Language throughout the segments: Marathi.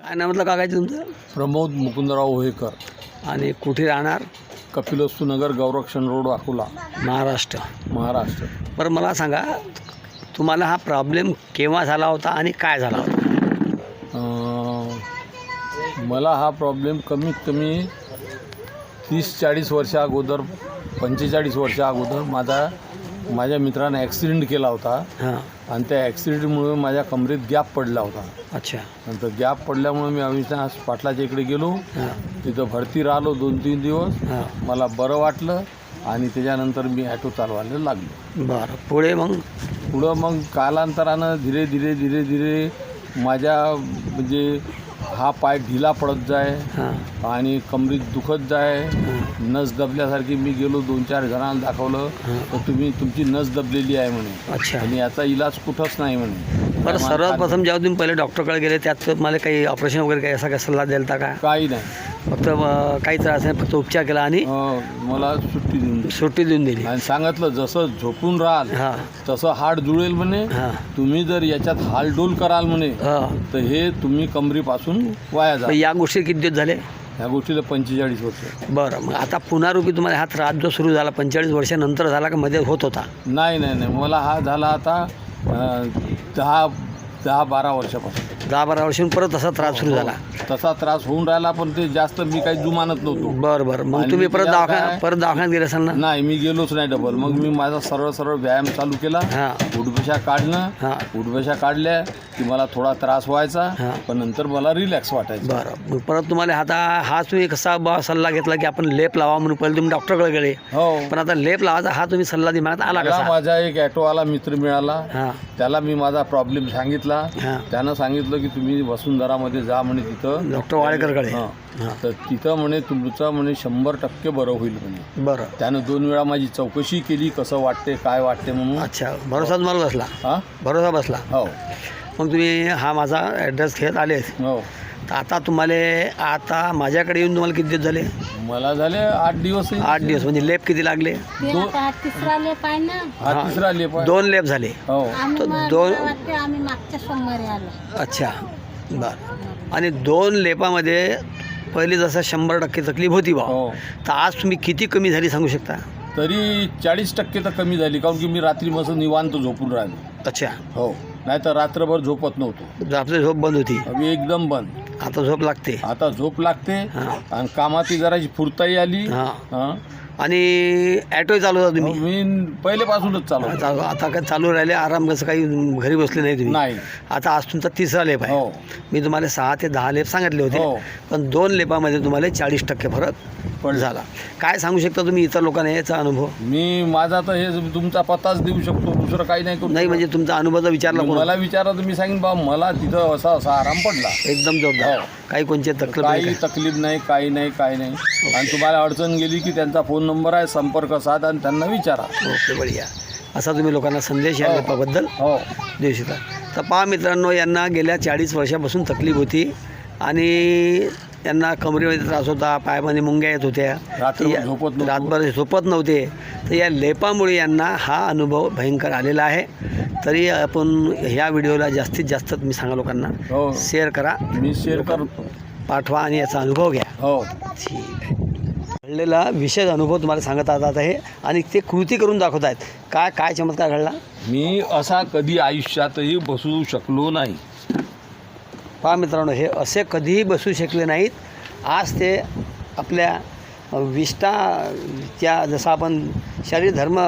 काय नाव म्हटलं काकाचं तुमचं? प्रमोद मुकुंदराव होहेकर, आणि कुठे राहणार? कपिलवस्तू नगर, गौरक्षण रोड, अकोला, महाराष्ट्र. महाराष्ट्र. बरं मला सांगा, तुम्हाला हा प्रॉब्लेम केव्हा झाला होता आणि काय झाला होता? मला हा प्रॉब्लेम कमीत कमी 30-40 वर्षा अगोदर, 45 वर्षा अगोदर माझ्या मित्राने ॲक्सिडेंट केला होता. हां. आणि त्या ॲक्सिडेंटमुळे माझ्या कमरेत गॅप पडला होता. अच्छा. नंतर गॅप पडल्यामुळे मी अविनाश पाटलाच्या इकडे गेलो. हां. तिथं भरती राहिलो 2-3 दिवस. हां. मला बरं वाटलं आणि त्याच्यानंतर मी ॲटो चालवायला लागलो. बरं, पुढे मग कालांतरानं धीरे धीरे माझ्या म्हणजे हा पाय ढिला पडत जाय हां. आणि कमरीत दुखत जाय. नस दबल्यासारखी मी गेलो 2-4 जणांना दाखवलं तर तुमची नस दबलेली आहे म्हणे. अच्छा. आणि याचा इलाज कुठंच नाही म्हणे. बरं, सर्वप्रथम जेव्हा तुम्ही पहिले डॉक्टरकडे गेले त्यात मला काही ऑपरेशन वगैरे काही असा काही सल्ला द्यालता का? काही नाही, फक्त काही त्रास नाही, फक्त उपचार केला आणि मला सुट्टी देऊन दिली आणि सांगितलं जसं झोपून राहाल हां तसं हाड जुळेल म्हणे. हां. तुम्ही जर याच्यात हालडोल कराल म्हणे हां. तर हे तुम्ही कमरीपासून वाया जा. या गोष्टी किती दिवस झाले? ह्या गोष्टीला 45 वर्ष. बरं, मग आता पुनरुपी तुम्हाला हा त्रास जो सुरू झाला 45 वर्षानंतर झाला का मध्ये होत होता? नाही, मला हा झाला आता 10-12 वर्षापासून. 10-12 वर्षांनी परत तसा त्रास सुरू झाला. तसा त्रास होऊन राहिला, पण ते जास्त मी काही जुमानत नव्हतो. बरं, मग तुम्ही परत दवाखान्यात गेले असाल ना? नाही, मी गेलोच नाही डबल. मग मी माझा सरळ व्यायाम चालू केला. हां. उठबशा काढणं. हां. उठबशा काढल्या की मला थोडा त्रास व्हायचा. हां. पण नंतर मला रिलॅक्स वाटायचं. बरं, मग परत तुम्हाला हा तुम्ही कसा सल्ला घेतला की आपण लेप लावा म्हणून पहिले तुम्ही डॉक्टरकडे गेले, हो. पण आता लेप लावायचा हा तुम्ही सल्ला दिमागात आला मला कसा? माझा एक ॲटोवाला मित्र मिळाला. हां. त्याला मी माझा प्रॉब्लेम सांगितला. हां. त्यानं सांगितलं की तुम्ही वसुंधरामध्ये जा म्हणे. तिथं डॉक्टर वाडेकरकडे. हां. हां. तर तिथं म्हणे तुमचं म्हणे 100% बरं होईल म्हणे. बरं. त्यानं 2 वेळा माझी चौकशी केली, कसं वाटते काय वाटते म्हणून. अच्छा, भरोसा तुम्हाला बसला? हां, भरोसा बसला. हो मग तुम्ही हा माझा ॲड्रेस घेत आलेत. हो. तर आता माझ्याकडे येऊन तुम्हाला किती दिवस झाले? मला झाले 8 दिवस. 8 दिवस. म्हणजे लेप किती लागले? हा तिसरा लेप आहे ना. हा तिसरा लेप आहे. 2 लेप झाले. हो. आम्ही मागच्या सोमवारी आलो. अच्छा, बरं. आणि 2 लेपामध्ये पहिली जसं 100% तकलीफ होती बा, हो. तर आज तुम्ही किती कमी झाली सांगू शकता? तरी 40% तर कमी झाली, कारण की मी रात्री मस्त निवांत झोपून राहिलो. अच्छा. हो, नाही तर रात्रभर झोपत नव्हतो. आपली झोप बंद होती, अभी एकदम बंद. आता झोप लागते. आता झोप लागते. हां. आणि कामाची जराची फुरताई आली. हां. हां. आणि ॲटो चालू होता तुम्ही? मी पहिलेपासूनच चालू. आता काय चालू राहिले आराम, कसं काही घरी बसले नाही तुम्ही? नाही. आता आज तुमचा तिसरा लेप आहे. हो. मी तुम्हाला 6 ते 10 लेप सांगितले होते. हो. पण 2 लेपामध्ये तुम्हाला 40% फरक झाला. काय सांगू शकता तुम्ही इतर लोकांना याचा अनुभव? मी माझा तर हे तुमचा पत्ताच देऊ शकतो, दुसरं काही नाही करू. नाही, म्हणजे तुमचा अनुभव जर विचारला कोण? मला विचारा तर मी सांगेन बा मला तिथं असा आराम पडला एकदम जोरदार. हो. काही कोणची तकलीफ काही नाही? तकलीफ नाही, काही नाही. आणि तुम्हाला अडचण गेली की त्यांचा फोन नंबर आहे, संपर्क साधा आणि त्यांना विचारा. ओके, बढिया. असा तुम्ही लोकांना संदेश या लेपाबद्दल हो. देऊ शकता. तर पहा मित्रांनो, यांना गेल्या 40 वर्षापासून तकलीफ होती आणि यांना कमरेमध्ये त्रास होता, पायामध्ये मुंग्या येत होत्या, रातभर झोपत नव्हते. तर या लेपामुळे यांना हा अनुभव भयंकर आलेला आहे. तरी आपण ह्या व्हिडिओला जास्तीत जास्त तुम्ही सांगा लोकांना, हो. शेअर करा, मी शेअर करतो, पाठवा आणि याचा अनुभव घ्या. हो. ठीक आहे. घडलेला विशेष अनुभव तुम्हाला सांगत आहात आहे आणि ते कृती करून दाखवत आहेत. काय चमत्कार घडला? मी असा कधी आयुष्यातही बसू शकलो नाही. पहा मित्रांनो, हे असे कधीही बसू शकले नाहीत. आज ते आपल्या विष्ठाच्या, जसं आपण शारीरिक धर्म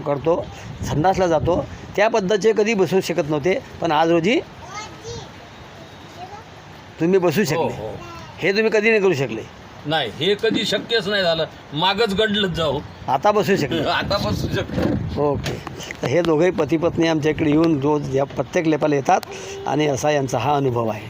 करतो, संडासला जातो, त्या पद्धतीचे कधी बसू शकत नव्हते. पण आज रोजी तुम्ही बसू शकले. हो. हे तुम्ही कधी नाही करू शकले. नाही, हे कधी शक्यच नाही झालं. मागच गडलंच जाऊ. आता बसू शकले. आता बसू शकतो. ओके. तर हे दोघंही पती पत्नी आमच्या इकडे येऊन रोज या प्रत्येक लेपाला येतात आणि असा यांचा हा अनुभव आहे.